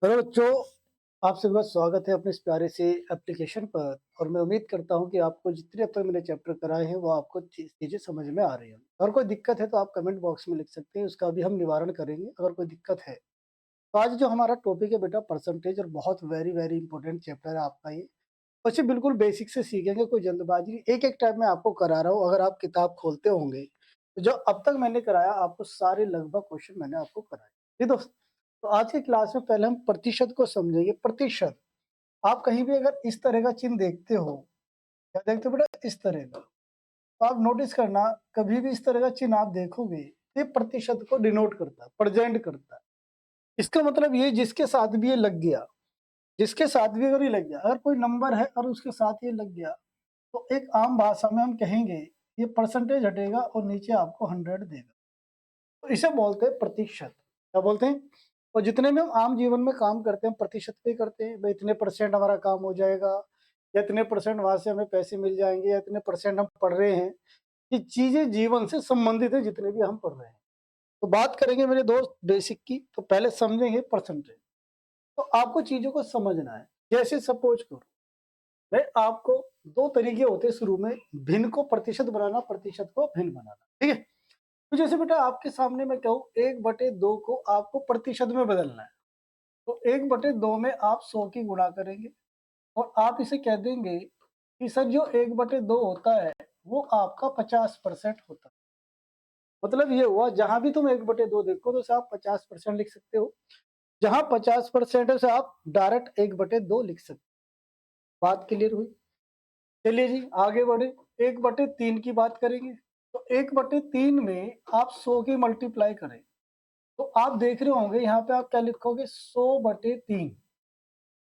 Hello बच्चों, आप सभी का स्वागत है अपने इस प्यारे से एप्लीकेशन पर। और मैं उम्मीद करता हूँ कि आपको जितने अब तक मैंने चैप्टर कराए हैं वो आपको चीज़ें समझ में आ रही हैं। अगर कोई दिक्कत है तो आप कमेंट बॉक्स में लिख सकते हैं, उसका भी हम निवारण करेंगे अगर कोई दिक्कत है। तो आज जो हमारा टॉपिक है बेटा परसेंटेज, और बहुत वेरी वेरी इंपॉर्टेंट चैप्टर है आपका ये। बच्चे बिल्कुल बेसिक से सीखेंगे, कोई जल्दबाजी नहीं। एक एक टाइप में आपको करा रहा हूँ। अगर आप किताब खोलते होंगे तो जो अब तक मैंने कराया आपको सारे लगभग क्वेश्चन मैंने आपको कराए। ठीक दोस्त, तो आज की क्लास में पहले हम प्रतिशत को समझेंगे। प्रतिशत, आप कहीं भी अगर इस तरह का चिन्ह देखते हो, क्या देखते हो बेटा, इस तरह का, तो आप नोटिस करना, कभी भी इस तरह का चिन्ह आप देखोगे, ये प्रतिशत को डिनोट करता है, प्रेजेंट करता है। इसका मतलब ये जिसके साथ भी ये लग गया, जिसके साथ भी अगर ये लग गया, अगर कोई नंबर है और उसके साथ ये लग गया, तो एक आम भाषा में हम कहेंगे ये परसेंटेज हटेगा और नीचे आपको 100 देगा। तो इसे बोलते हैं प्रतिशत। क्या बोलते हैं? और जितने भी हम आम जीवन में काम करते हैं, हम प्रतिशत पे करते हैं। भाई इतने परसेंट हमारा काम हो जाएगा, या इतने परसेंट वहां से हमें पैसे मिल जाएंगे, या इतने परसेंट हम पढ़ रहे हैं। ये चीजें जीवन से संबंधित है, जितने भी हम पढ़ रहे हैं। तो बात करेंगे मेरे दोस्त बेसिक की, तो पहले समझेंगे परसेंटेज। तो आपको चीजों को समझना है। जैसे सपोज करो, भाई आपको दो तरीके होते हैं शुरू में, भिन्न को प्रतिशत बनाना, प्रतिशत को भिन्न बनाना। ठीक है? तो जैसे बेटा आपके सामने मैं कहूँ 1/2 को आपको प्रतिशत में बदलना है, तो 1/2 में आप 100 की गुणा करेंगे, और आप इसे कह देंगे कि सर जो 1/2 होता है वो आपका 50% होता है। मतलब ये हुआ, जहां भी तुम 1/2 देखो तो उसे आप 50% लिख सकते हो। जहां 50% है उसे आप डायरेक्ट 1/2 लिख सकते हो। बात क्लियर हुई? चलिए जी आगे बढ़े। 1/3 की बात करेंगे, तो 1/3 में आप 100 की मल्टीप्लाई करें, तो आप देख रहे होंगे यहाँ पे आप क्या लिखोगे, 100/3।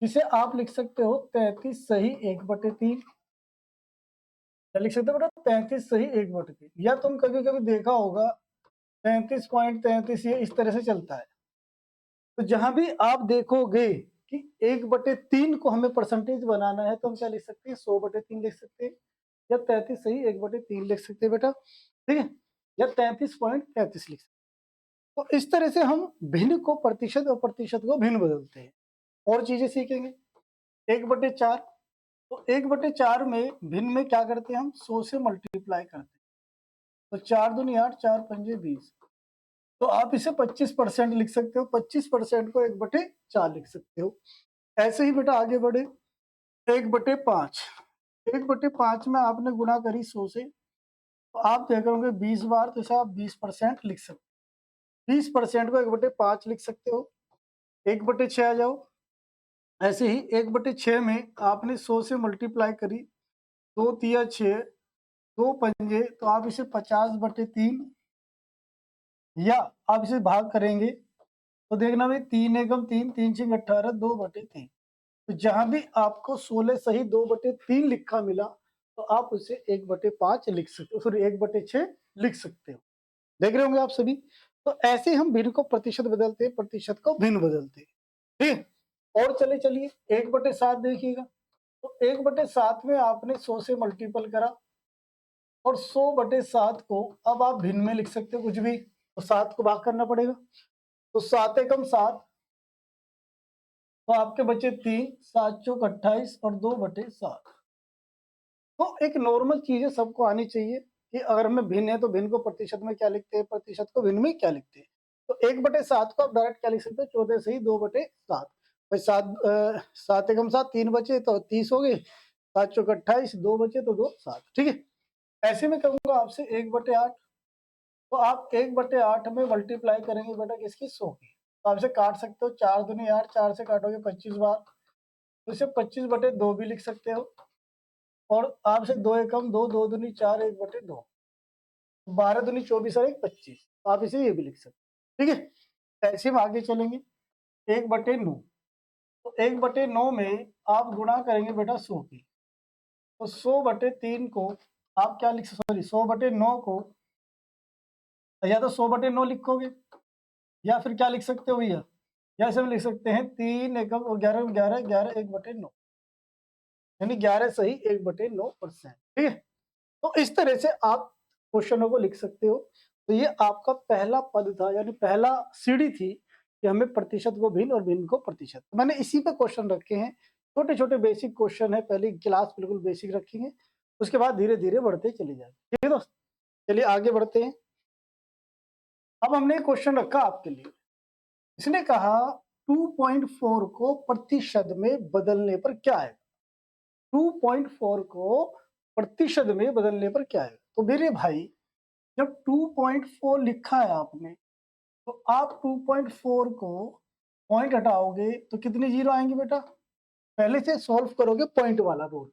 इसे आप लिख सकते हो 33 सही 1/3। क्या लिख सकते हो बेटा? 33 सही 1/3। या तुम कभी कभी देखा होगा 33.33, ये इस तरह से चलता है। तो जहां भी आप देखोगे कि 1/3 को हमें परसेंटेज बनाना है, तो हम क्या लिख सकते हैं, 100/3 लिख सकते हैं, या 33 सही 1/3 लिख सकते हैं बेटा। ठीक है? या 33.33 लिख सकते हैं। तो इस तरह से हम भिन्न को प्रतिशत और प्रतिशत को भिन्न बदलते हैं। और चीजें सीखेंगे। 1/4, तो 1/4 में भिन्न में क्या करते हैं, हम 100 से मल्टीप्लाई करते हैं। तो 4 दूनी 8, 4 पंजे 20। तो आप इसे 25% लिख सकते हो, 25% को 1/4 लिख सकते हो। ऐसे ही बेटा आगे बढ़े। 1/5, 1/5 में आपने गुणा करी 100 से, तो आप देख रहे होंगे 20 बार, तो इसे आप 20% लिख सकते हो। 20% को 1/5 लिख सकते हो। 1/6 आ जाओ। ऐसे ही 1/6 में आपने 100 से मल्टीप्लाई करी, 2 तिया 6, 2 पंजे, तो आप इसे 50/3, या आप इसे भाग करेंगे तो देखना भाई 3 एकम 3, 3 छंग 18, 2/3। तो जहां भी आपको 16 सही 2/3 लिखा मिला, तो आप उसे 1/5 लिख सकते हो, सॉरी 1/6 लिख सकते हो। देख रहे होंगे आप सभी। तो ऐसे हम भिन्न को प्रतिशत बदलते हैं, प्रतिशत को भिन्न बदलते हैं। ठीक है? और चले चलिए 1/7 देखिएगा। तो 1/7 में आपने 100 से मल्टीपल करा, और 100/7 को अब आप भिन्न में लिख सकते हो कुछ भी, तो 7 को भाग करना पड़ेगा। तो 7 एकम 7, तो आपके बचे 3, 7 चौक 28 और 2/7। तो एक नॉर्मल चीज है, सबको आनी चाहिए कि अगर हमें भिन्न है तो भिन्न को प्रतिशत में क्या लिखते हैं, प्रतिशत को भिन्न में क्या लिखते हैं। तो 1/7 को आप डायरेक्ट क्या लिख सकते हो, 14 सही 2/7। भाई 7 एकम 7, 3 बचे तो 30 हो गए, 7 चौक 28, 2 बचे तो 2 7। ठीक है? ऐसे में कहूंगा आपसे 1/8, तो आप 1/8 में मल्टीप्लाई करेंगे बेटा किसकी, 100 की। तो आप इसे काट सकते हो, 4 दूनी 8, 4 से काटोगे 25 बार, तो इसे 25/2 भी लिख सकते हो। और आपसे 2 एकम 2, 2 दूनी 4, 1/2, 12 दूनी 24 और 1 25। तो आप इसे ये भी लिख सकते हो। ठीक है? ऐसे हम आगे चलेंगे। 1/9, तो 1/9 में आप गुणा करेंगे बेटा 100 की। तो 100/3 को आप क्या लिख, सॉरी 100/9 को, या तो 100/9 लिखोगे, या फिर क्या लिख सकते हो भैया, या ऐसे में लिख सकते हैं 3 एकम 11, 11, 11, 1/9, यानी 11 सही 1/9%। ठीक है? तो इस तरह से आप क्वेश्चनों को लिख सकते हो। तो ये आपका पहला पद था, यानी पहला सीढ़ी थी कि हमें प्रतिशत को भिन्न और भिन्न को प्रतिशत। मैंने इसी पे क्वेश्चन रखे हैं, छोटे-छोटे बेसिक क्वेश्चन है, पहले क्लास बिल्कुल बेसिक रखेंगे, उसके बाद धीरे-धीरे बढ़ते चले जाएंगे। ठीक है दोस्त, चलिए आगे बढ़ते हैं। अब हमने एक क्वेश्चन रखा आपके लिए, इसने कहा 2.4 को प्रतिशत में बदलने पर क्या आएगा? 2.4 को प्रतिशत में बदलने पर क्या आएगा? तो मेरे भाई, जब 2.4 लिखा है आपने, तो आप 2.4 को पॉइंट हटाओगे तो कितने जीरो आएंगे बेटा? पहले से सॉल्व करोगे पॉइंट वाला रूल,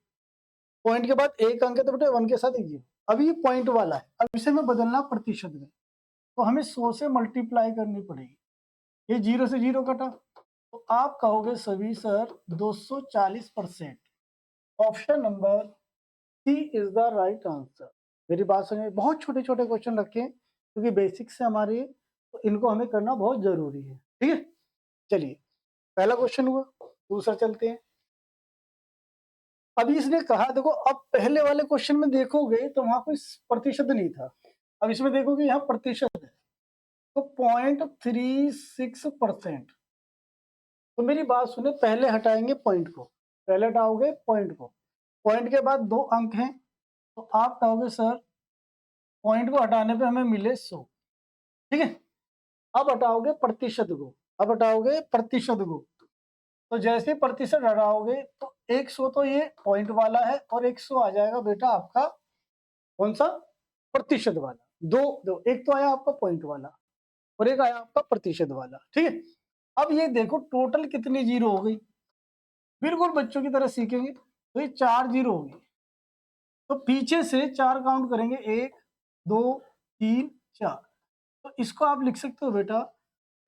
पॉइंट के बाद एक अंक है तो बेटा 1 के साथ एक जीरो। अब ये पॉइंट वाला है, अब इसे में बदलना प्रतिशत में, तो हमें 100 से मल्टीप्लाई करनी पड़ेगी। ये जीरो से जीरो कटा, तो आप कहोगे सभी sir 240%। Option number C is the right answer. मेरी बात सुनिए, बहुत छोटे छोटे क्वेश्चन रखे हैं क्योंकि बेसिक से हमारे, तो इनको हमें करना बहुत जरूरी है। ठीक है, चलिए पहला क्वेश्चन हुआ, दूसरा चलते हैं। अभी इसने कहा, देखो अब पहले वाले क्वेश्चन में देखोगे तो वहां कोई प्रतिशत नहीं था, अब इसमें देखोगे यहाँ प्रतिशत है, तो 0.36%। तो मेरी बात सुने, पहले हटाएंगे पॉइंट को, पहले हटाओगे पॉइंट को, पॉइंट के बाद 2 अंक हैं, तो आप कहोगे सर पॉइंट को हटाने पे हमें मिले 100। ठीक है, अब हटाओगे प्रतिशत को, अब हटाओगे प्रतिशत को, तो जैसे प्रतिशत हटाओगे तो 100 तो ये पॉइंट वाला है और 100 आ जाएगा बेटा आपका कौन सा? प्रतिशत वाला। दो दो, एक तो आया आपका पॉइंट वाला और एक आया आपका प्रतिशत वाला। ठीक है, अब ये देखो टोटल कितनी जीरो हो गई, बिल्कुल बच्चों की तरह सीखेंगे, तो ये 4 जीरो हो गई, तो पीछे से 4 काउंट करेंगे, 1 2 3 4, तो इसको आप लिख सकते हो बेटा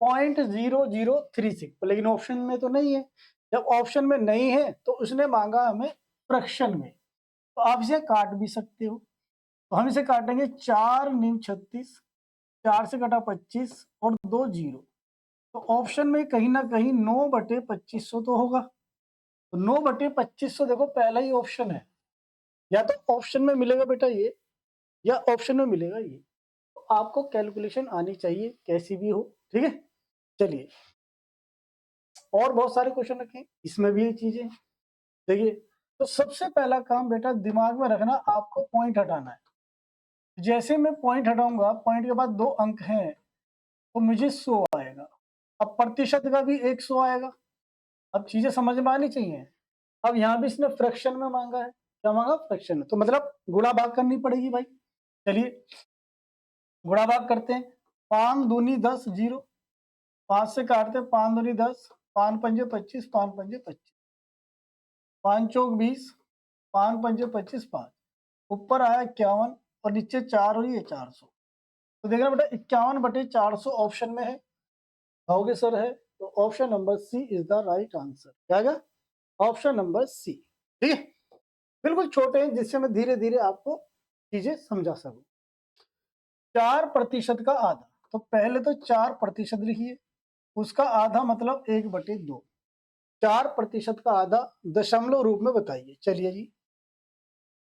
0.0036, लेकिन ऑप्शन में तो नहीं है। जब ऑप्शन में नहीं है तो उसने मांगा हमें फ्रैक्शन में, तो आप इसे काट भी सकते हो, तो हम इसे काटेंगे 4 न्यू 36, 4 से कटा 25 और 2 जीरो, तो ऑप्शन में कहीं ना कहीं 9/2500 तो होगा, तो 9/2500 देखो पहला ही ऑप्शन है, या तो ऑप्शन में मिलेगा बेटा ये, या ऑप्शन में मिलेगा ये, तो आपको कैलकुलेशन आनी चाहिए कैसी भी हो। ठीक है, चलिए और बहुत सारे क्वेश्चन रखें, इसमें भी ये चीजें देखिए। तो सबसे पहला काम बेटा दिमाग में रखना, आपको पॉइंट हटाना है। जैसे मैं पॉइंट हटाऊंगा, पॉइंट के बाद 2 अंक हैं, तो मुझे 100 आएगा, अब प्रतिशत का भी 100 आएगा। अब चीजें समझ में आनी चाहिए। अब यहाँ भी इसने फ्रैक्शन में मांगा है, क्या मांगा? फ्रैक्शन में, तो मतलब गुणा भाग करनी पड़ेगी भाई। चलिए गुणा भाग करते हैं, 5 दूनी 10 जीरो, 5 से काटते हैं, 5 दूनी 10, 5 पंजे 25, 5 पंजे 25, 5 चौक 20, 5 पंजे 25, 5, ऊपर आया 51 और नीचे 4 हुई है 400, तो देखना बेटा 51/400 ऑप्शन में है, कहोगे सर है, तो option number C is the right answer. क्या गया? Option number C. ठीक है, बिल्कुल छोटे हैं जिससे मैं धीरे धीरे आपको चीजें समझा सकूं। 4% का आधा, तो पहले तो 4% लिखिए, उसका आधा मतलब 1/2, 4% का आधा दशमलव रूप में बताइए। चलिए जी,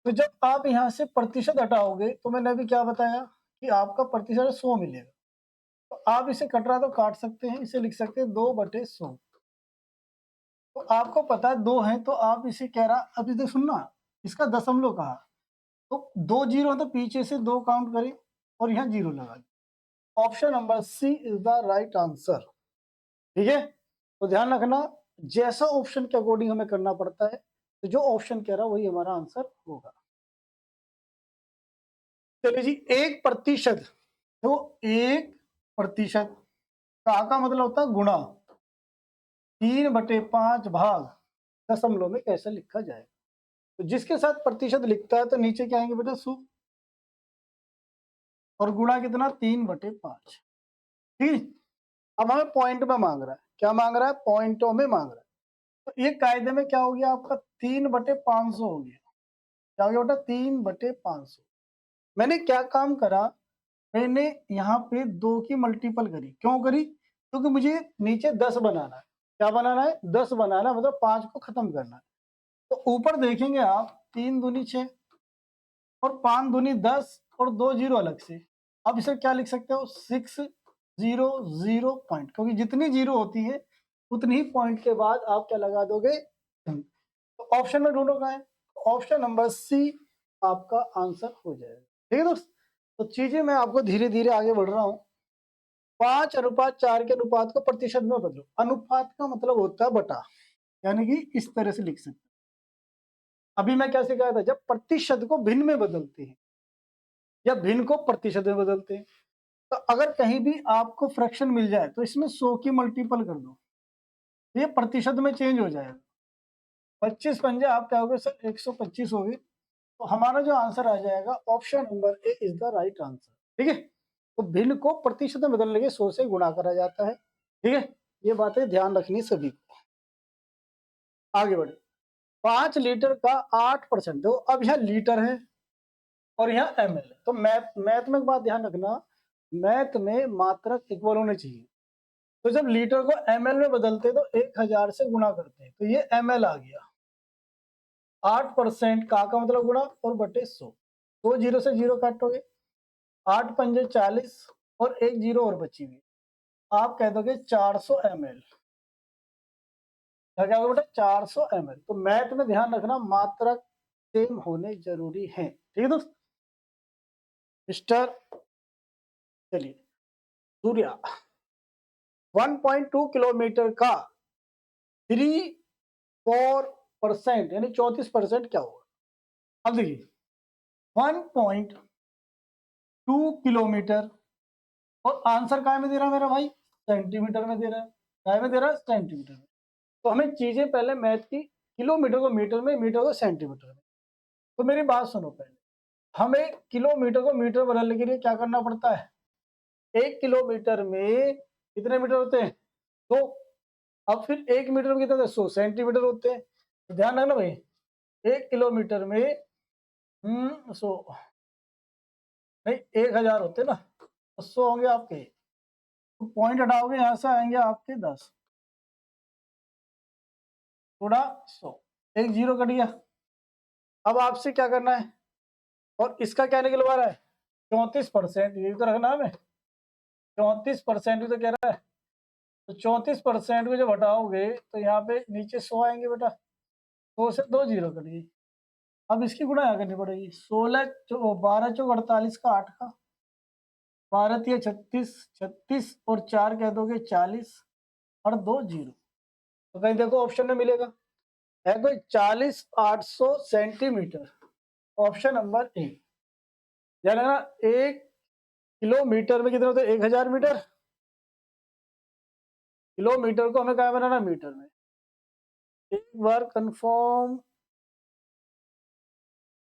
तो जब आप यहाँ से प्रतिशत हटाओगे तो मैंने अभी क्या बताया कि आपका प्रतिशत 100 मिलेगा, तो आप इसे कट रहा तो काट सकते हैं, इसे लिख सकते हैं 2/100, तो आपको पता है 2 है, तो आप इसे कह रहा, अब इसे सुनना, इसका दशमलव कहा, तो 2 जीरो तो पीछे से 2 काउंट करें और यहाँ जीरो लगा दें। Option number C is the right answer. ठीक है, तो ध्यान रखना, जैसा ऑप्शन के अकॉर्डिंग हमें करना पड़ता है, तो जो ऑप्शन कह रहा है वही हमारा आंसर होगा। चलिए जी, 1%, तो 1% का मतलब होता है गुणा, 3/5 भाग दशमलव में कैसे लिखा जाए, तो जिसके साथ प्रतिशत लिखता है तो नीचे क्या आएंगे बेटा? 100, और गुणा कितना? 3/5। ठीक है, अब हमें पॉइंट में मांग रहा है, क्या मांग रहा है? पॉइंटों में मांग रहा है, तो ये कायदे में क्या हो गया आपका? 3/500 हो गया। क्या हो गया बेटा? 3/500। मैंने क्या काम करा, मैंने यहाँ पे 2 की मल्टीपल करी, क्यों करी? क्योंकि मुझे नीचे 10 बनाना है। क्या बनाना है? 10 बनाना है, मतलब 5 को खत्म करना है। तो ऊपर देखेंगे आप, 3 दूनी 6 और 5 दूनी 10 और 2 जीरो अलग से, अब इसे क्या लिख सकते हो? 6 0 पॉइंट, क्योंकि जितनी जीरो होती है उतनी ही पॉइंट के बाद आप क्या लगा दोगे, तो ऑप्शन में ढूंढो कहाँ है, ऑप्शन नंबर सी आपका आंसर हो जाएगा। ठीक है दोस्त, तो चीजें मैं आपको धीरे धीरे आगे बढ़ रहा हूँ। 5:4 के अनुपात को प्रतिशत में बदलो। अनुपात का मतलब होता है बटा, यानी कि इस तरह से लिख सकते हैं। अभी मैं क्या सिखाया था, जब प्रतिशत को भिन्न में बदलते हैं या भिन्न को प्रतिशत में बदलते हैं, तो अगर कहीं भी आपको फ्रैक्शन मिल जाए तो इसमें 100 की मल्टीपल कर दो, ये प्रतिशत में चेंज हो जाएगा। 25 पंजे आप क्या हो गए सर, 125 हो गए। तो हमारा जो आंसर आ जाएगा option number A is the right answer. ठीक है, तो भिन्न को प्रतिशत में बदलने के 100 से गुणा करा जाता है। ठीक है, ये बातें ध्यान रखनी सभी को। आगे बढ़े, 5 लीटर का 8% दो। अब यहाँ लीटर है और यहाँ ml है, तो मैथ में एक बात ध्यान रखना, मैथ में मात्रक इक्वल होने चाहिए। तो जब लीटर को ml में बदलते तो 1000 से गुणा करते हैं, तो ये ml आ गया। 8% का मतलब गुणा और बटे 100, 2 जीरो से जीरो काटोगे, 8 पंजे 40 और एक जीरो और बची हुई, आप कह दोगे 400 ml। क्या होगा बेटा, 400 ml। तो मैथ में ध्यान रखना मात्रक सेम होने जरूरी है। ठीक है दोस्त, मिस्टर, चलिए सूर्या 1.2 किलोमीटर का 34% यानी 34% क्या होगा। अब देखिए 1.2 किलोमीटर और आंसर काय में दे रहा है मेरा भाई, सेंटीमीटर में दे रहा है। काय में दे रहा है, सेंटीमीटर में। तो हमें चीजें पहले मैथ की, किलोमीटर को मीटर में, मीटर को सेंटीमीटर में। तो मेरी बात सुनो, पहले हमें किलोमीटर को मीटर बदलने के लिए क्या करना पड़ता है, 1 किलोमीटर में कितने मीटर होते हैं, 2। अब फिर 1 मीटर में कितने, 100 सेंटीमीटर होते हैं। तो ध्यान रखना भाई, 1 किलोमीटर में 100 नहीं 1000 होते ना, तो 100 होंगे आपके। तो पॉइंट हटाओगे यहाँ से आएंगे आपके 10, थोड़ा 100, एक जीरो कट गया। अब आपसे क्या करना है, और इसका क्या निकलवा रहा है, 34%, ये तो रखना है हमें, 34% भी तो कह रहा है। तो 34% को जब हटाओगे तो यहाँ पे नीचे 100 आएंगे बेटा, 100 से 2 जीरो कट गई। अब इसकी गुणा यहाँ करनी पड़ेगी, 12 चौक 48 का 8 का, 12 तिया 36, 36 और 4 कह दोगे 40 और 2 जीरो। तो कहीं देखो ऑप्शन में मिलेगा, है कोई 40 800 सेंटीमीटर, ऑप्शन नंबर ए। यानी ना 1 किलोमीटर में कितने होते हैं, 1000 मीटर। किलोमीटर को हमें क्या बनाना, मीटर में। एक बार कंफर्म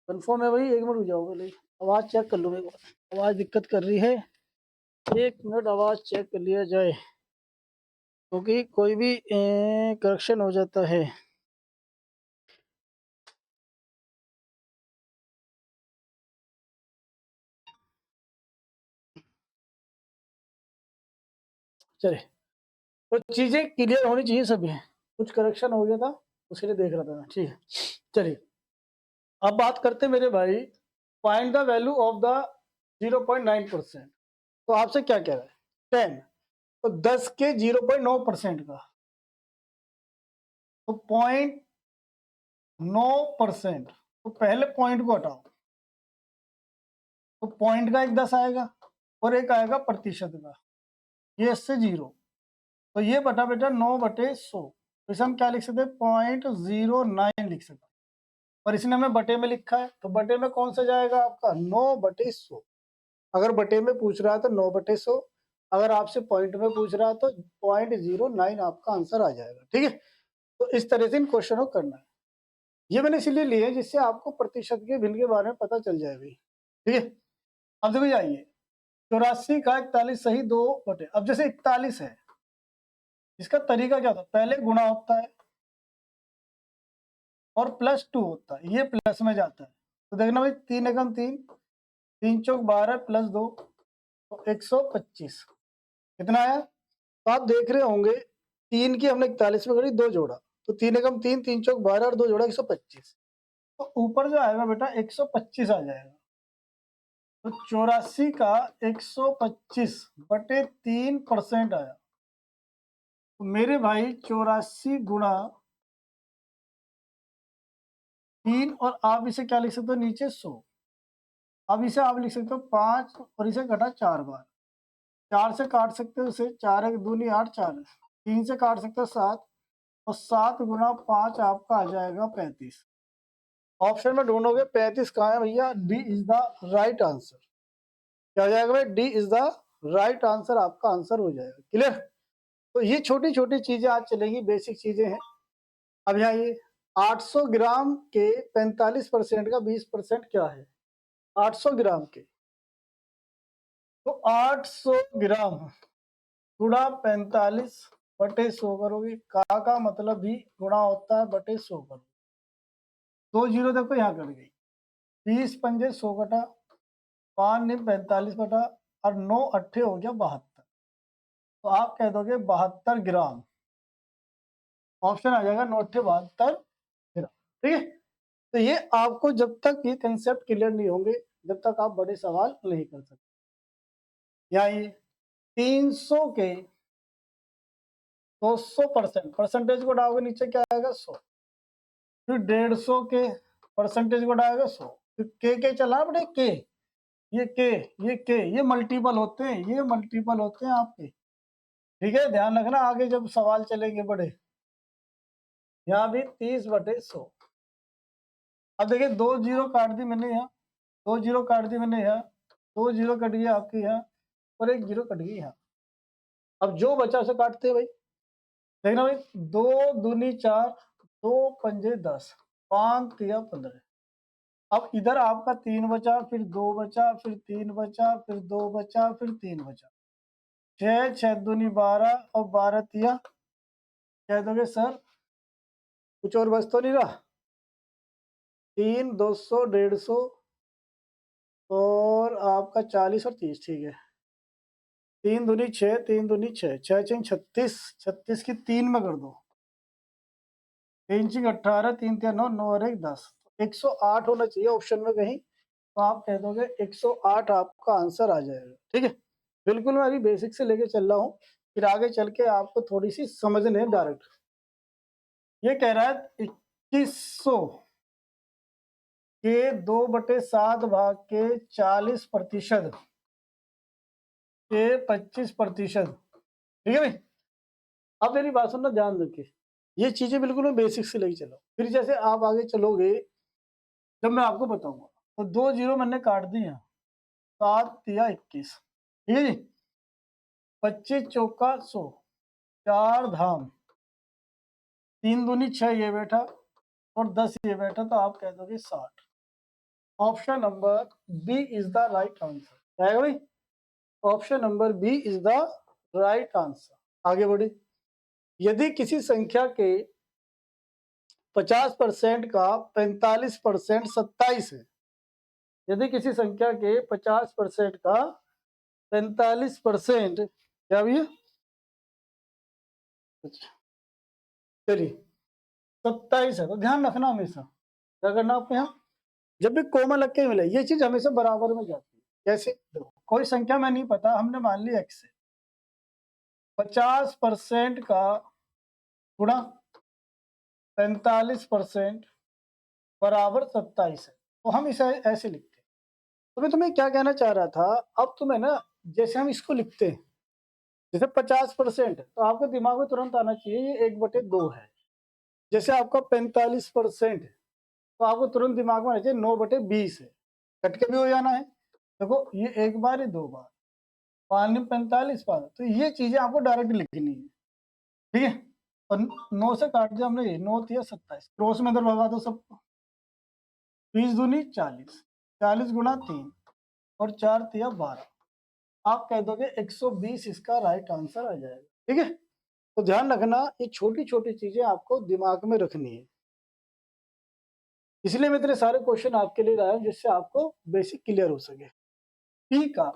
कंफर्म है भाई, 1 मिनट रुक जाओ पहले, आवाज चेक कर लो मेरे को, आवाज दिक्कत कर रही है, 1 मिनट आवाज चेक कर लिया जाए, क्योंकि कोई भी करेक्शन हो जाता है। चलिए, तो चीजें क्लियर होनी चाहिए सभी, कुछ करेक्शन हो गया था उसके लिए देख रहा था मैं। ठीक है, चलिए अब बात करते हैं मेरे भाई, find the value of the 0.9%। तो आपसे क्या कह रहा है, 10, तो 10 के 0.9% का, तो 0.9%, तो पहले पॉइंट को हटाओ, तो पॉइंट का एक 10 आएगा और एक आएगा प्रतिशत का, ये इससे 0, तो ये बटा बेटा 9/100। तो इसे हम क्या लिख सकते हैं, 0.09 लिख सकते हैं। और इसने हमें बटे में लिखा है, तो बटे में कौन सा जाएगा आपका, 9/100। अगर बटे में पूछ रहा है तो 9/100, अगर आपसे पॉइंट में पूछ रहा है तो 0.09 आपका आंसर आ जाएगा। ठीक है, तो इस तरह से इन क्वेश्चन को करना है। ये मैंने इसलिए लिए है जिससे आपको प्रतिशत के भिन्न के बारे में पता चल जाए भाई। ठीक है, अब देखो आइए, 84 का 41 सही 2 बटे। अब जैसे 41 है, इसका तरीका क्या होता है, पहले गुणा होता है और +2 होता है, ये प्लस में जाता है। तो देखना भाई, 3 एकम 3, 3 चौक 12 +2, तो 125 कितना आया। तो आप देख रहे होंगे 3 की हमने 41 में करी, 2 जोड़ा, तो 3 एकम 3, 3 चौक 12 और 2 जोड़ा 125। तो ऊपर जो आएगा बेटा 125 आ जाएगा। तो 84 का 125/3% आया। तो मेरे भाई 84 गुणा 3, और आप इसे क्या लिख सकते हो नीचे 100। अब इसे आप लिख सकते हो 5 और इसे घटा 4 बार। 4 से काट सकते हो इसे, 4 एक दूनी 8, 4 3 से काट सकते हो 7, और 7 गुणा 5 आपका आ जाएगा 35। ऑप्शन में ढूंढोगे 35 कहाँ है भैया, D is the right answer. क्या हो जाएगा भाई, D is the right answer आपका आंसर हो जाएगा। क्लियर। तो ये छोटी छोटी चीजें आज चलेंगी, बेसिक चीजें हैं। अब यहाँ ये 800 ग्राम के 45% का 20% क्या है, 800 ग्राम के। तो 800 ग्राम गुणा 45/100 करोगे, का मतलब भी गुणा होता है बटे 100 करोगे। 2 जीरो देखो यहाँ कट गई, 30 पंजे 100 कटा, 5 नहीं 45 बटा, और 9 अट्ठे हो गया 72। तो आप कह दोगे 72 ग्राम। ऑप्शन आ जाएगा 9 अट्ठे 72 ग्राम। ठीक है। तो ये आपको जब तक ये कंसेप्ट क्लियर नहीं होंगे, जब तक आप बड़े सवाल नहीं कर सकते। या ये 300 के 200% परसेंटेज को डालोगे नीचे क्या आएगा 100। फिर 150 के परसेंटेज को डालेगा 100। फिर के चला बड़े के, ये के, ये के, ये मल्टीपल होते हैं, ये मल्टीपल होते हैं आपके। ठीक है, ध्यान रखना आगे जब सवाल चलेंगे बड़े। यहाँ भी 30/100। अब देखिए 2 जीरो काट दी मैंने यहाँ, 2 जीरो काट दी मैंने यहाँ, 2 जीरो कट गया आपके यहाँ, और 1 जीरो कट गई यहाँ। अब जो बचा उसे काटते हैं भाई। देखना भाई, 2 दूनी 4, 2 पंजे 10, 5 तिया 15। अब इधर आपका 3 बचा, फिर 2 बचा, फिर 3 बचा, फिर 2 बचा, फिर 3 बचा। 6 6 दूनी 12, और 12 तिया कह दोगे सर कुछ और बच तो नहीं रहा। 3 200 150 और आपका 40 और 30। ठीक है, 3 दूनी 6, 3 दूनी 6, 6 चिंग 36, 36 की 3 में कर दो, 3 चिंग 18, 3 तिया 9, 9 और 1 10। 108 होना चाहिए ऑप्शन में कहीं, तो आप कह दोगे 108 आपका आंसर आ जाएगा। ठीक है, बिल्कुल मैं अभी बेसिक से लेके चल रहा हूँ, फिर आगे चल के आपको थोड़ी सी समझने डायरेक्ट। ये कह रहा है 2100 के 2/7 भाग के 40% के 25%। ठीक है भाई। अब मेरी बात सुनना ध्यान रखिए, ये चीजें बिल्कुल मैं बेसिक से लेके चला हूँ। फिर जैसे आप आगे चलोगे जब मैं आपको बताऊंगा, तो 2 जीरो मैंने काट दिया, 7 तिया 21। ठीक है जी, 25 चौका 100, 4 धाम, 3 दूनी 6 ये बैठा, और 10 ये बैठा, तो आप कह दोगे 60। Option number B is the right answer. क्या है भाई, option number B is the right answer. आगे बढ़े। यदि किसी संख्या के 50% का 45% 27 है, यदि किसी संख्या के 50% का 45% क्या भैया, चलिए 27 है, तो ध्यान रखना हमेशा क्या करना आपको यहाँ, जब भी कोमल अक्के मिले ये चीज हमेशा बराबर में जाती है। कैसे, देखो कोई संख्या में नहीं पता, हमने मान ली x है, 50% का गुणा 45% बराबर 27 है, तो हम इसे ऐसे लिखते हैं। तो मैं तुम्हें क्या कहना चाह रहा था, अब तुम्हें ना जैसे हम इसको लिखते हैं, जैसे 50% तो आपके दिमाग में तुरंत आना चाहिए ये 1/2 है। जैसे आपका 45% तो आपको तुरंत दिमाग में आना चाहिए 9/20 है। कट के भी हो जाना है, देखो ये एक बार, ये 2 बार, 5 में 45 बार, तो ये चीजें आपको डायरेक्ट लिखनी है। ठीक है, और 9 से काट दिया हमने, ये 9 तिया 27, क्रॉस में इधर भगा दो सबको, 20 दूनी 40, 40 गुणा 3, और 4 तिया 12। आप कह दोगे 120 इसका राइट आंसर आ जाएगा। ठीक है, तो ध्यान रखना ये छोटी छोटी चीजें आपको दिमाग में रखनी है, इसलिए मैं इतने सारे क्वेश्चन आपके लिए लाया हूं जिससे आपको बेसिक क्लियर हो सके। पी का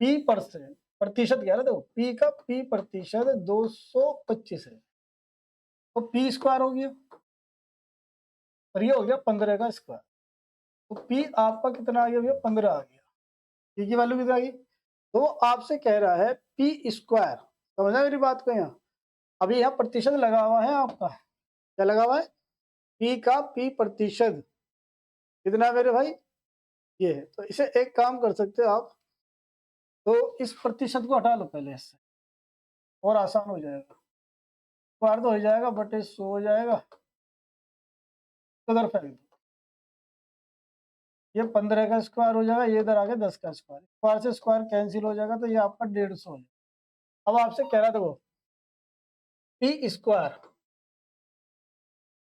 पी परसेंट प्रतिशत क्या है, देखो पी का पी प्रतिशत 225 है, तो पी स्क्वायर हो गया, और ये हो गया 15 का स्क्वायर। तो पी आपका कितना आ गया भैया, 15 आ गया। पी की वैल्यू कितना आ गई, तो आपसे कह रहा है पी स्क्वायर, समझा मेरी बात को। यहाँ अभी यहाँ प्रतिशत लगा हुआ है आपका, क्या लगा हुआ है, पी का पी प्रतिशत कितना है मेरे भाई, ये है। तो इसे एक काम कर सकते हो आप, तो इस प्रतिशत को हटा लो पहले इससे, और आसान हो जाएगा। स्क्वायर तो हो जाएगा, बटे 100 हो जाएगा, उधर फेंक दो, ये 15 का स्क्वायर हो जाएगा, ये इधर आ गया 10 का स्क्वायर, स्क्वायर से स्क्वायर कैंसिल हो जाएगा, तो ये आपका 150 हो जाएगा। अब आपसे कह रहा था वो पी स्क्वायर,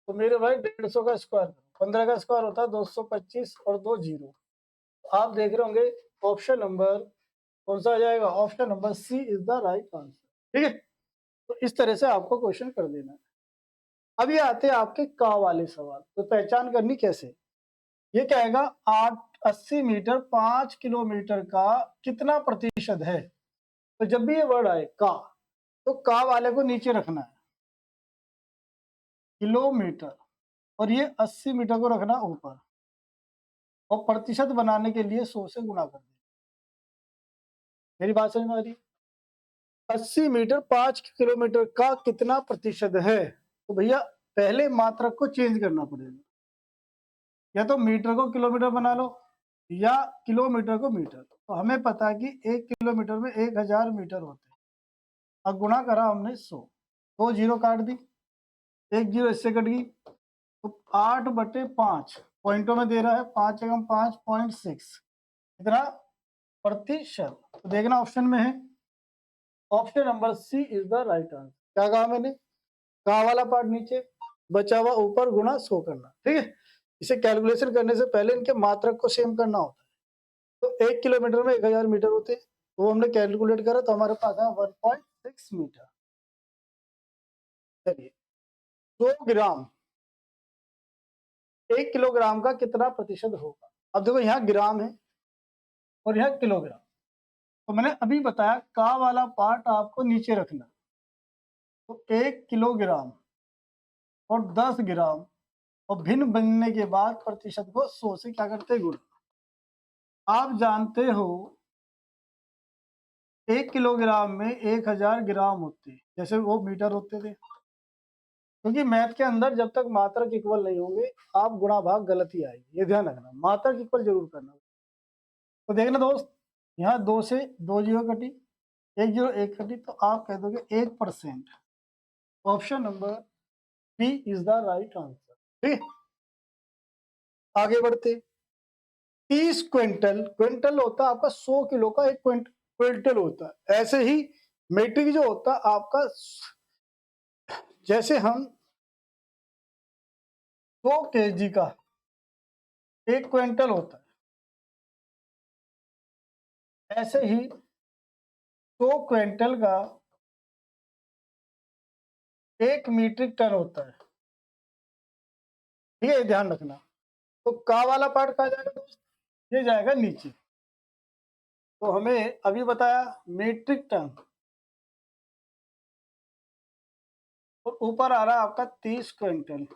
तो मेरे भाई 150 का स्क्वायर, 15 का स्क्वायर होता है 225 और 2 जीरो। तो आप देख रहे होंगे ऑप्शन नंबर कौन सा आ जाएगा, option number C is the right answer. ठीक है, तो इस तरह से आपको क्वेश्चन कर देना है। अब ये आते हैं आपके का वाले सवाल, तो पहचान करनी कैसे, ये कहेगा 80 मीटर 5 किलोमीटर का कितना प्रतिशत है। तो जब भी ये वर्ड आए का, तो का वाले को नीचे रखना है, किलोमीटर, और ये 80 मीटर को रखना ऊपर, और प्रतिशत बनाने के लिए 100 से गुणा कर देना। मेरी बात समझ में आ रही है, 80 मीटर 5 किलोमीटर का कितना प्रतिशत है, तो भैया पहले मात्रक को चेंज करना पड़ेगा, या तो मीटर को किलोमीटर बना लो, या किलोमीटर को मीटर। तो हमें पता है कि 1 किलोमीटर में 1000 मीटर होते हैं, अब गुणा करा हमने 100, 2 जीरो काट दी, 1 जीरो इससे कट गई, तो 8/5 पॉइंटों में दे रहा है, 5 एकम 5.6 कितना प्रतिशत। तो देखना ऑप्शन में है, option number C is the right answer. क्या कहा मैंने, का वाला पार्ट नीचे, बचा हुआ ऊपर, गुणा 100 करना। ठीक है, इसे कैलकुलेशन करने से पहले इनके मात्रक को सेम करना होता है। तो 1 किलोमीटर में 1000 मीटर होते हैं, तो वो हमने कैलकुलेट करा, तो हमारे पास है 1.6 मीटर। चलिए, 100 ग्राम 1 किलोग्राम का कितना प्रतिशत होगा। अब देखो यहाँ ग्राम है और यहाँ किलोग्राम, तो मैंने अभी बताया का वाला पार्ट आपको नीचे रखना, तो 1 किलोग्राम और 10 ग्राम, और भिन्न बनने के बाद प्रतिशत को 100 से क्या करते हैं, गुणा। आप जानते हो 1 किलोग्राम में 1000 ग्राम होते हैं, जैसे वो मीटर होते थे। क्योंकि मैथ के अंदर जब तक मात्रक इक्वल नहीं होंगे, आप गुणा भाग गलत ही आएगी, ये ध्यान रखना, मात्रक इक्वल जरूर करना। तो देखना दोस्त, यहाँ 2 से 2 जीरो कटी, 1 जीरो 1 कटी, तो आप कह दोगे 1%। Option number B is the right answer. ठीक है, आगे बढ़ते। 30 क्विंटल, क्विंटल होता है आपका 100 किलो का एक क्विंटल होता है। ऐसे ही मेट्रिक जो होता है आपका, जैसे हम 100 केजी का एक क्विंटल होता है, ऐसे ही 100 क्विंटल का एक मीट्रिक टन होता है। ठीक है, ध्यान रखना। तो का वाला पार्ट कहा जाएगा दोस्त, ये जाएगा नीचे। तो हमें अभी बताया मीट्रिक टन, और ऊपर आ रहा है आपका 30 क्विंटल,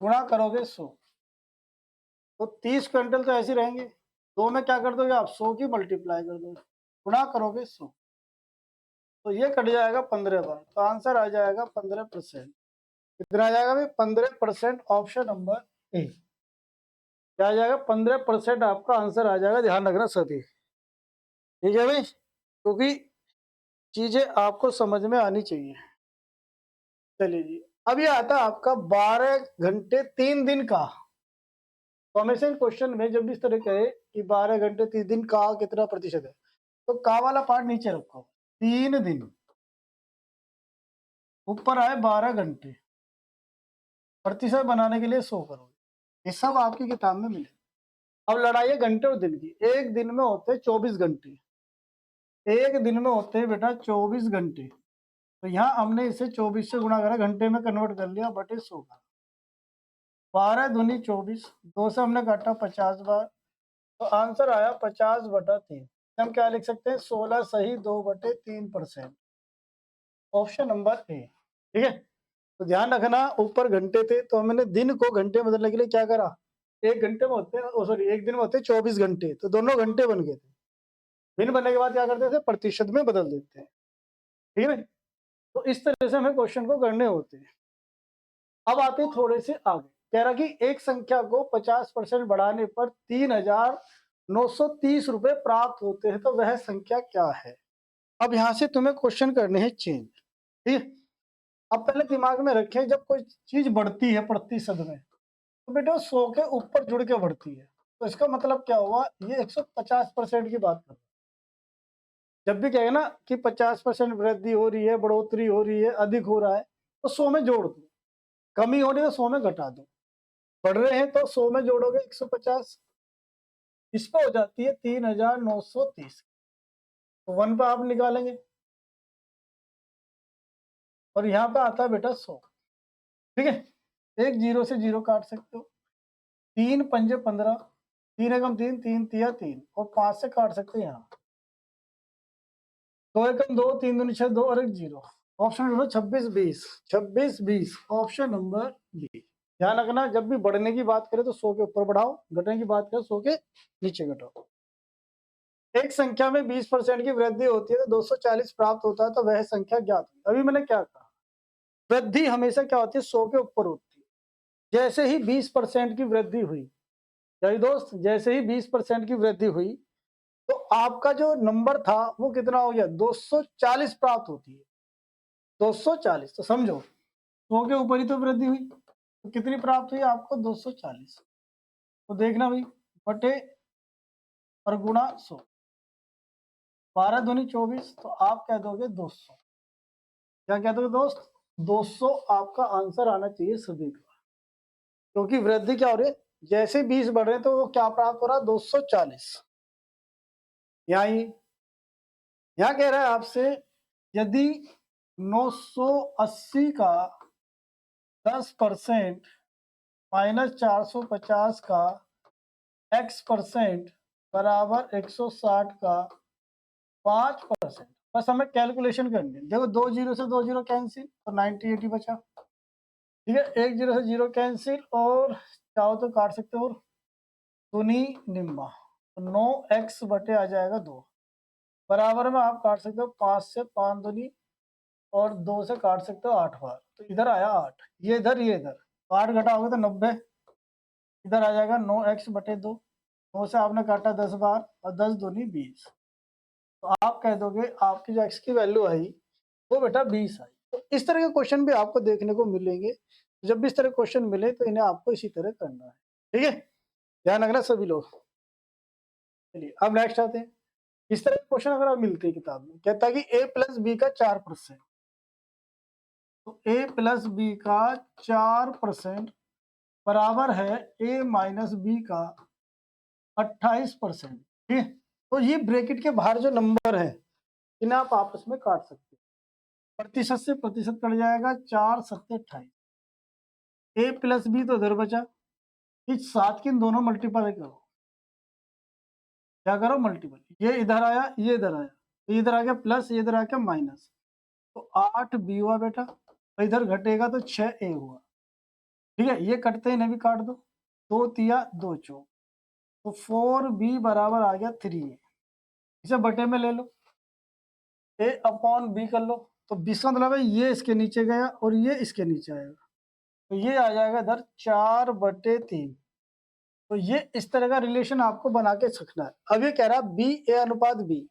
गुणा करोगे 100, तो 30 क्विंटल तो ऐसे रहेंगे, दो में क्या कर दोगे आप, 100 की मल्टीप्लाई कर दोगे, गुणा करोगे 100, तो ये कट जाएगा 15 बार, तो आंसर आ जाएगा 15%। कितना आ जाएगा भाई, 15%। ऑप्शन नंबर ए क्या आ जाएगा, 15% आपका आंसर आ जाएगा, ध्यान रखना सभी। ठीक है भाई, क्योंकि चीजें आपको समझ में आनी चाहिए। चलिए जी, अब ये आता है आपका 12 घंटे 3 दिन का। तो हमेशा इन क्वेश्चन में जब भी इस तरह कहे कि 12 घंटे 3 दिन का कितना प्रतिशत है, तो का वाला पार्ट नीचे रखो, 3 दिन, ऊपर आए 12 घंटे, प्रतिशत बनाने के लिए 100 करोगे, ये सब आपकी किताब में मिले। अब लड़ाई है घंटे और दिन की, एक दिन में होते 24 घंटे, एक दिन में होते हैं बेटा 24 घंटे। तो यहाँ हमने इसे 24 से गुणा करा, घंटे में कन्वर्ट कर लिया, बटे 100 का, 12 दूनी 24, 2 से हमने काटा 50 बार, तो आंसर आया 50/3। हम क्या लिख सकते हैं, 16 सही 2/3%। Option number A. ठीक है, तो ध्यान रखना, ऊपर घंटे थे तो हमने दिन को घंटे में बदलने के लिए क्या करा, 1 घंटे में होते हैं, सॉरी 1 दिन में होते हैं 24 घंटे, तो दोनों घंटे बन गए थे। दिन बनने के बाद क्या करते थे, प्रतिशत में बदल देते हैं। ठीक है? तो इस तरह से हमें क्वेश्चन को करने होते हैं। अब आते हैं थोड़े से आगे, कह रहा कि एक संख्या को 50% बढ़ाने पर 3,930 रुपए प्राप्त होते हैं, तो वह संख्या क्या है? अब यहाँ से तुम्हें क्वेश्चन करने हैं चेंज। ठीक है? अब पहले दिमाग में रखें, जब कोई चीज बढ़ती है प्रतिशत में, तो बेटा 100 के ऊपर जुड़ के बढ़ती है, तो इसका मतलब क्या हुआ, ये 150% की बात कर रहा है। जब भी कहेगा ना कि 50% वृद्धि हो रही है, बढ़ोतरी हो रही है, अधिक हो रहा है, तो 100 में जोड़ दो, कमी हो रही है तो 100 में घटा दो, बढ़ रहे हैं तो 100 में जोड़ोगे 150, इस पे हो जाती है 3,930। तो 1 पे आप निकालेंगे और यहाँ पे आता है बेटा 100। ठीक है? एक जीरो से जीरो काट सकते हो, 3 पंजे 15, 3 एकम 3, 3 तिया 3, और 5 से काट सकते हैं यहाँ, 2 एकम 2, 3 दूनी 6, 2 और 1 zero. Option number 26-20, 26-20 option number B. ध्यान रखना, जब भी बढ़ने की बात करें तो 100 के ऊपर बढ़ाओ, घटने की बात करें 100 के नीचे घटाओ। एक संख्या में 20% की वृद्धि होती है तो 240 प्राप्त होता है, तो वह संख्या ज्ञात है। अभी मैंने क्या कहा, वृद्धि हमेशा क्या होती है, 100 के ऊपर होती है। जैसे ही 20% की वृद्धि हुई, यानी दोस्त जैसे ही 20% की वृद्धि हुई, तो आपका जो नंबर था वो कितना हो गया, 240 प्राप्त होती है। 240, तो समझो 100 के ऊपर ही तो वृद्धि हुई, तो कितनी प्राप्त हुई आपको, 240। तो देखना भाई, बटे और गुणा 100, 12 दूनी 24, तो आप कह दोगे 200। क्या कह दोगे दोस्त, 200 आपका आंसर आना चाहिए सभी का, क्योंकि वृद्धि क्या हो रही है, जैसे 20 बढ़ रहे हैं तो वो क्या प्राप्त हो रहा है, 240। यहाँ कह रहा है आपसे, यदि 980 का 10% माइनस 450 का x% बराबर 160 का 5%। बस हमें कैलकुलेशन करनी है। देखो 2 जीरो से 2 जीरो कैंसिल, तो 90 80 बचा। ठीक है, 1 जीरो से 0 कैंसिल, और चाहो तो काट सकते हो, दूनी निम्मा, तो 9x बटे आ जाएगा 2, बराबर में आप काट सकते हो 5 से 5 दूनी, और 2 से काट सकते हो 8 बार, तो इधर आया 8, ये इधर ये इधर, 8 घटाओगे तो 90, इधर आ जाएगा 9x बटे 2, 2 से आपने काटा 10 बार, और 10 दूनी 20, तो आप कह दोगे आपकी जो x की वैल्यू आई वो बेटा 20 आई। तो इस तरह के क्वेश्चन भी आपको देखने को मिलेंगे। जब भी इस तरह क्वेश्चन मिले तो इन्हें आपको इसी तरह करना है। ठीक है, ध्यान रखना सभी लोग। चलिए अब नेक्स्ट आते हैं। इस तरह के क्वेश्चन अगर आप मिलते हैं किताब में, कहता है कि a प्लस बी का 4%, तो a प्लस बी का 4% बराबर है a माइनस बी का 28%। ठीक है, तो ये ब्रैकेट के बाहर जो नंबर है इन्हें आप आपस में काट सकते हैं। प्रतिशत से प्रतिशत कट जाएगा, 4 सत्ते 28, a प्लस बी तो उधर बचा, इस 7 की इन दोनों मल्टीप्लाई करो, क्या करो मल्टीपल, ये इधर आया ये इधर आया, तो इधर आ गया प्लस, ये इधर आ गया माइनस, तो 8 बी हुआ बेटा, तो इधर घटेगा तो 6 ए हुआ। ठीक है, ये कटते इन्हें भी काट दो, 2 तिया 2 चौक, तो 4 बी बराबर आ गया 3 ए, इसे बटे में ले लो, ए अपॉन बी कर लो, तो 20 का मतलब है ये इसके नीचे गया और ये इसके नीचे आएगा, तो ये आ जाएगा इधर 4/3। तो ये इस तरह का रिलेशन आपको बना के सीखना है। अब ये कह रहा है बी ए अनुपात बी,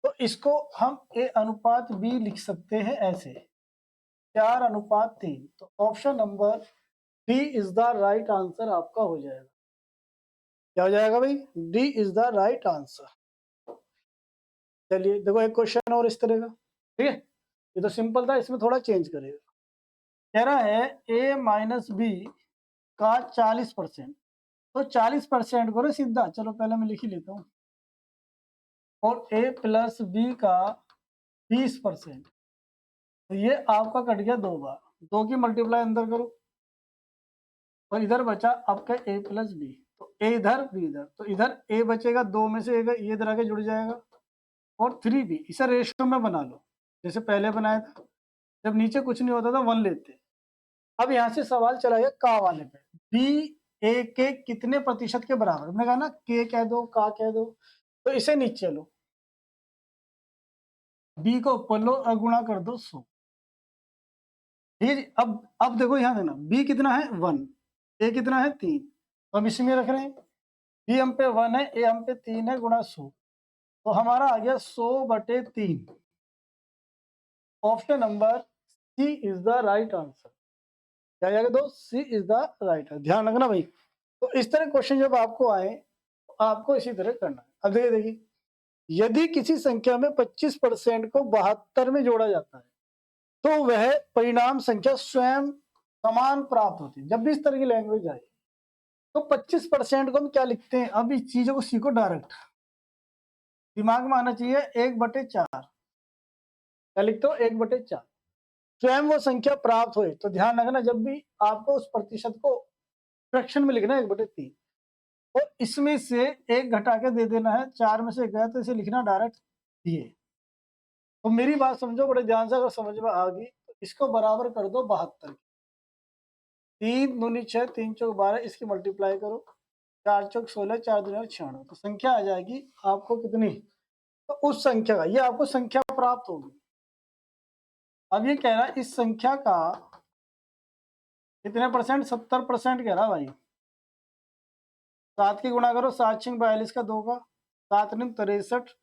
तो इसको हम ए अनुपात बी लिख सकते हैं ऐसे, 4/3। तो option number D is the right answer आपका हो जाएगा। क्या हो जाएगा भाई, D is the right answer. चलिए देखो एक क्वेश्चन और इस तरह का। ठीक है, ये तो सिंपल था, इसमें थोड़ा चेंज करेगा। कह रहा है ए माइनस बी का 40%, तो 40% को ना सीधा, चलो पहले मैं लिख ही लेता हूँ, और ए प्लस बी का 20%, तो ये आपका कट गया 2 बार, 2 की मल्टीप्लाई अंदर करो, और इधर बचा आपका ए प्लस बी, तो ए इधर बी इधर, तो इधर ए बचेगा, 2 में से ये इधर आके जुड़ जाएगा, और 3 बी, इसे रेशियो में बना लो जैसे पहले बनाया था। जब नीचे कुछ नहीं होता था 1 लेते, अब यहाँ से सवाल चला गया का वाले पे, बी ए के कितने प्रतिशत के बराबर, मैंने कहा ना के कह दो का कह दो, तो इसे नीचे लो, बी को ऊपर लो और गुणा कर दो 100। ठीक है जी। अब देखो यहाँ देना, बी कितना है 1, ए कितना है 3, तो हम इसमें रख रहे हैं, बी हम पे 1 है, ए हम पे 3 है, गुणा 100, तो हमारा आ गया 100/3। Option number C is the right answer. क्या जाएगा दोस्त, C is the right answer, ध्यान रखना भाई। तो इस तरह क्वेश्चन जब आपको आए तो आपको इसी तरह करना है। अब देखिए यदि किसी संख्या में 25% को 72 में जोड़ा जाता है तो वह परिणाम संख्या स्वयं समान प्राप्त होती है। जब भी इस तरह की लैंग्वेज आए तो 25% को हम क्या लिखते हैं, अब इस चीजों को सीखो, डायरेक्ट दिमाग में आना चाहिए, 1/4। क्या लिखते हो, 1/4। स्वयं वो संख्या प्राप्त हुई, तो ध्यान रखना जब भी आपको उस प्रतिशत को फ्रैक्शन में लिखना है 1/3, और इसमें से एक घटा के दे देना है, 4 में से एक गया तो इसे लिखना डायरेक्ट दिए। तो मेरी बात समझो बड़े ध्यान से, अगर समझ में आ गई तो इसको बराबर कर दो 72। 3 दूनी 6, 3 चौक 12, इसकी मल्टीप्लाई करो, 4 चौक 16, 4 दूनी 96, तो संख्या आ जाएगी आपको कितनी, तो उस संख्या का, ये आपको संख्या प्राप्त होगी। अब ये कह रहा है इस संख्या का कितने परसेंट, 70% कह रहा भाई। 7 की गुणा करो, 7 6 42 का 2 का, 7 9 63,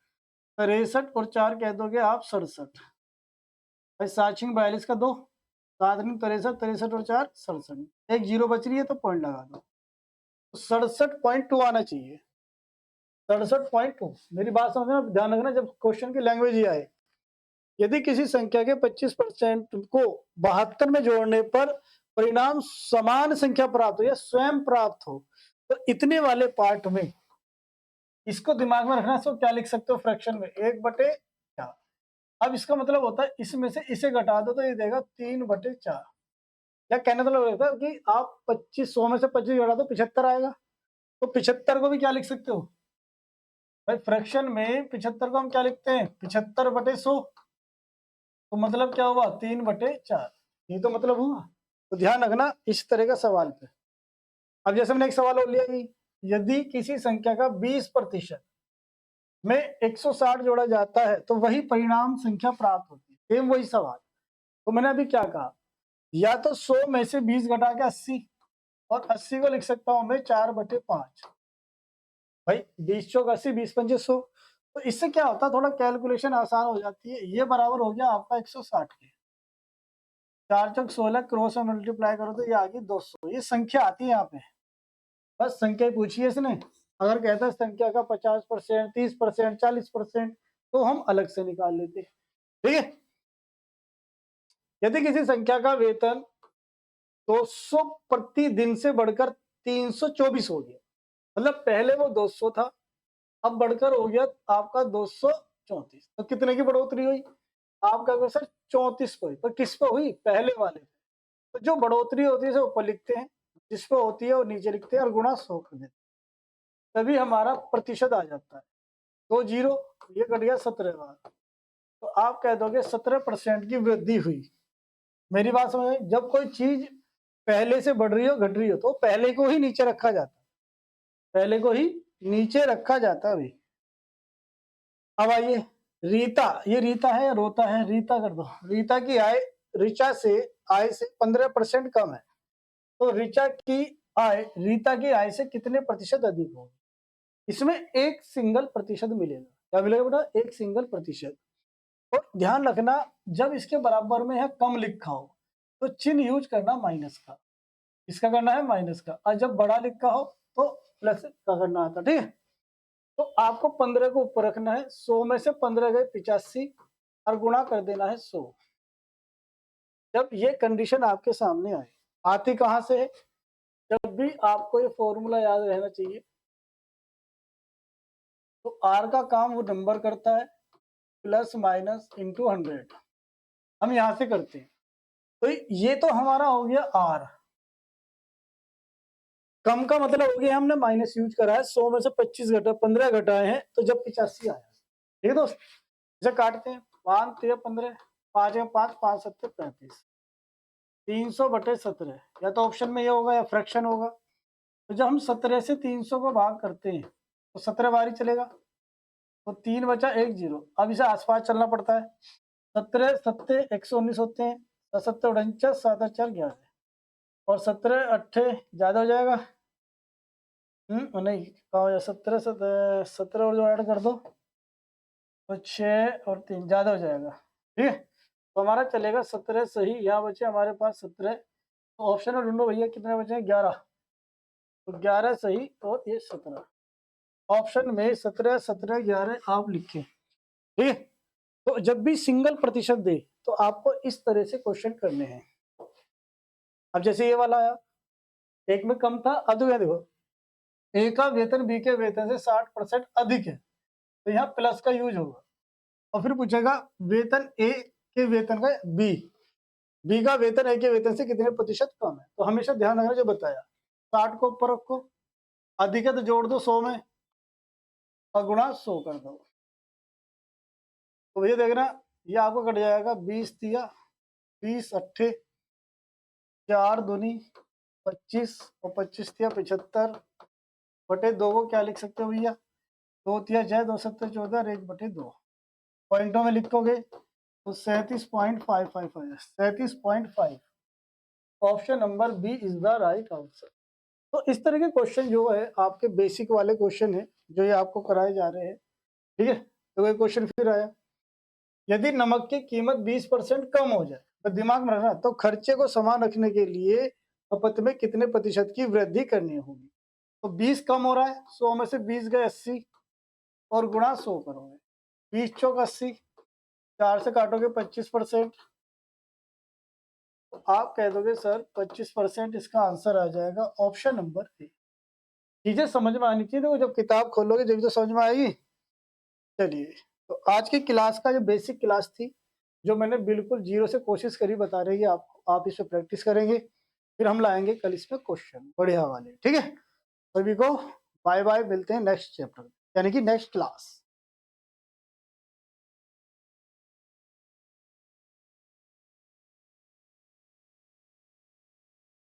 63 और 4 कह दोगे आप 67। भाई 7 6 42 का 2, 7 9 63, 63 और 4 67, एक जीरो बच रही है तो पॉइंट लगा दो, तो 67.2 आना चाहिए। 67.2, मेरी बात समझना, ध्यान रखना जब क्वेश्चन की लैंग्वेज ही आए, यदि किसी संख्या के 25% को 72 में जोड़ने पर परिणाम समान संख्या प्राप्त हो या स्वयं प्राप्त हो, तो इतने वाले पार्ट में इसको दिमाग में रखना। इसको क्या लिख सकते हो फ्रैक्शन में, 1/4। अब इसका मतलब होता है इसमें से इसे घटा दो तो ये देगा 3/4। क्या कहने का मतलब होता है कि आप 2500 में से 25 घटा दो 75 आएगा, तो 75 को भी क्या लिख सकते हो भाई, फ्रैक्शन में 75 को हम क्या लिखते हैं, 75/100, तो मतलब क्या हुआ 3/4। ये तो मतलब हुआ। तो ध्यान रखना इस तरह का सवाल पे। अब जैसे मैंने एक सवाल और लिया कि यदि किसी संख्या का 20% में 160 जोड़ा जाता है तो वही परिणाम संख्या प्राप्त होती है, सेम वही सवाल। तो मैंने अभी क्या कहा, या तो 100 में से 20 घटा के 80, और 80 को लिख सकता हूं मैं 4/5। भाई 20 चौक 80, 20 पंजे 100, तो इससे क्या होता है थोड़ा कैलकुलेशन आसान हो जाती है। ये बराबर हो गया आपका 160 के, 4 चौक 16, क्रॉस में मल्टीप्लाई करो तो ये आ गई 200। ये संख्या आती है यहाँ पे, बस संख्या पूछी है इसने। अगर कहता है संख्या का 50%, 30%, 40%, तो हम अलग से निकाल लेते। ठीक है। यदि किसी संख्या का वेतन 200 प्रति दिन से बढ़कर 324 हो गया, मतलब पहले वो 200 था, अब बढ़कर हो गया आपका 234, तो कितने की बढ़ोतरी हुई, आपका क्वेश्चन 34 पे हुई। तो किस पे हुई, पहले वाले पे। तो जो बढ़ोतरी होती है उसे ऊपर लिखते हैं, जिस पे होती है वो नीचे लिखते हैं और गुणा 100 कर देते हैं, तभी हमारा प्रतिशत आ जाता है। 2 जीरो, ये कट गया 17 बार, तो आप कह दोगे 17% की वृद्धि हुई। मेरी बात समझ में, जब कोई चीज पहले से बढ़ रही हो घट रही हो तो पहले को ही नीचे रखा जाता है, पहले को ही नीचे रखा जाता है। अभी अब आइए रीता, ये रीता है या रोता है, रीता कर दो। रीता की आय ऋचा से आय से 15% कम है, तो ऋचा की आय रीता की आय से कितने प्रतिशत अधिक होगी। इसमें एक सिंगल प्रतिशत मिलेगा। क्या मिलेगा बेटा, एक सिंगल प्रतिशत। और ध्यान रखना जब इसके बराबर में है कम लिखा हो तो चिन्ह यूज करना माइनस का, इसका करना है माइनस का, और जब बड़ा लिखा हो तो प्लस का करना आता। ठीक है। तो आपको 15 को ऊपर रखना है, 100 में से 15 गए 85 और गुणा कर देना है 100। जब ये कंडीशन आपके सामने आए, आती कहां से है, जब भी आपको ये फॉर्मूला याद रहना चाहिए। तो आर का काम वो नंबर करता है, प्लस माइनस इंटू 100, हम यहां से करते हैं। तो ये तो हमारा हो गया आर, कम का मतलब हो गया हमने माइनस यूज करा है, 100 में से 25 घटा 15 घटाए हैं तो जब 85 आया। ठीक है दोस्त, इसे काटते हैं, 5 3 15, 5 5 5 7 35, 300/17 या तो ऑप्शन में ये होगा या फ्रैक्शन होगा। तो जब हम 17 से 300 को भाग करते हैं तो 17 बार ही चलेगा, तो 3 बचा 1 0। अब इसे आसपास चलना पड़ता है। 17 सत्ते 119 होते हैं, 7 49 7 4 11 और 17 अट्ठे ज़्यादा हो जाएगा। नहीं कहाँ हो जाए, 17 और जो ऐड कर दो तो 6 और 3 ज़्यादा हो जाएगा। ठीक है, तो हमारा चलेगा 17 सही। यहाँ बचे हमारे पास 17, तो ऑप्शन में ढूंढो भैया कितने बचे हैं, 11। तो 11 सही और ये 17। ऑप्शन में 17 17 11 आप लिखें। ठीक है, तो जब भी सिंगल प्रतिशत दे तो आपको इस तरह से क्वेश्चन करने हैं। अब जैसे ये वाला आया, एक में कम था, अब तो क्या देखो, ए का वेतन बी के वेतन से 60% अधिक है, तो यहाँ प्लस का यूज होगा। और फिर पूछेगा वेतन ए के वेतन का बी का वेतन ए के वेतन से कितने प्रतिशत कम है। तो हमेशा ध्यान रखना जो बताया, 60 को ऊपर रखो, अधिक है तो जोड़ दो 100 में और गुणा 100 कर दो। तो भैया देखना ये आपको कट जाएगा, 20 दिया 20 अट्ठे 4 दूनी 25 और 25 दिया 75 बटे 2 को क्या लिख सकते हो भैया, 2 तिया 6 2 7 14 1 बटे 2। पॉइंटों में लिखोगे तो 37.55 है, 37.5। Option number B is the right answer. तो इस तरह के क्वेश्चन जो है आपके बेसिक वाले क्वेश्चन है जो ये आपको कराए जा रहे हैं। ठीक है, तो ये क्वेश्चन फिर आया, यदि नमक की कीमत 20% कम हो जाए, तो दिमाग में रखना, तो खर्चे को समान रखने के लिए खपत में कितने प्रतिशत की वृद्धि करनी होगी। तो 20 कम हो रहा है, 100 में से 20 गए 80 और गुणा 100 करोगे, 20 चौक 80, 4 से काटोगे 25%। तो आप कह दोगे सर 25%, इसका आंसर आ जाएगा ऑप्शन नंबर ए। चीजें समझ में आनी चाहिए, देखो जब किताब खोलोगे जब तो समझ में आएगी। चलिए, तो आज की क्लास का जो बेसिक क्लास थी, जो मैंने बिल्कुल जीरो से कोशिश करी बता रही है आपको, आप इस पे प्रैक्टिस करेंगे, फिर हम लाएंगे कल इसमें क्वेश्चन बढ़िया वाले। ठीक है, सभी को बाय बाय, मिलते हैं नेक्स्ट चैप्टर यानी कि नेक्स्ट क्लास।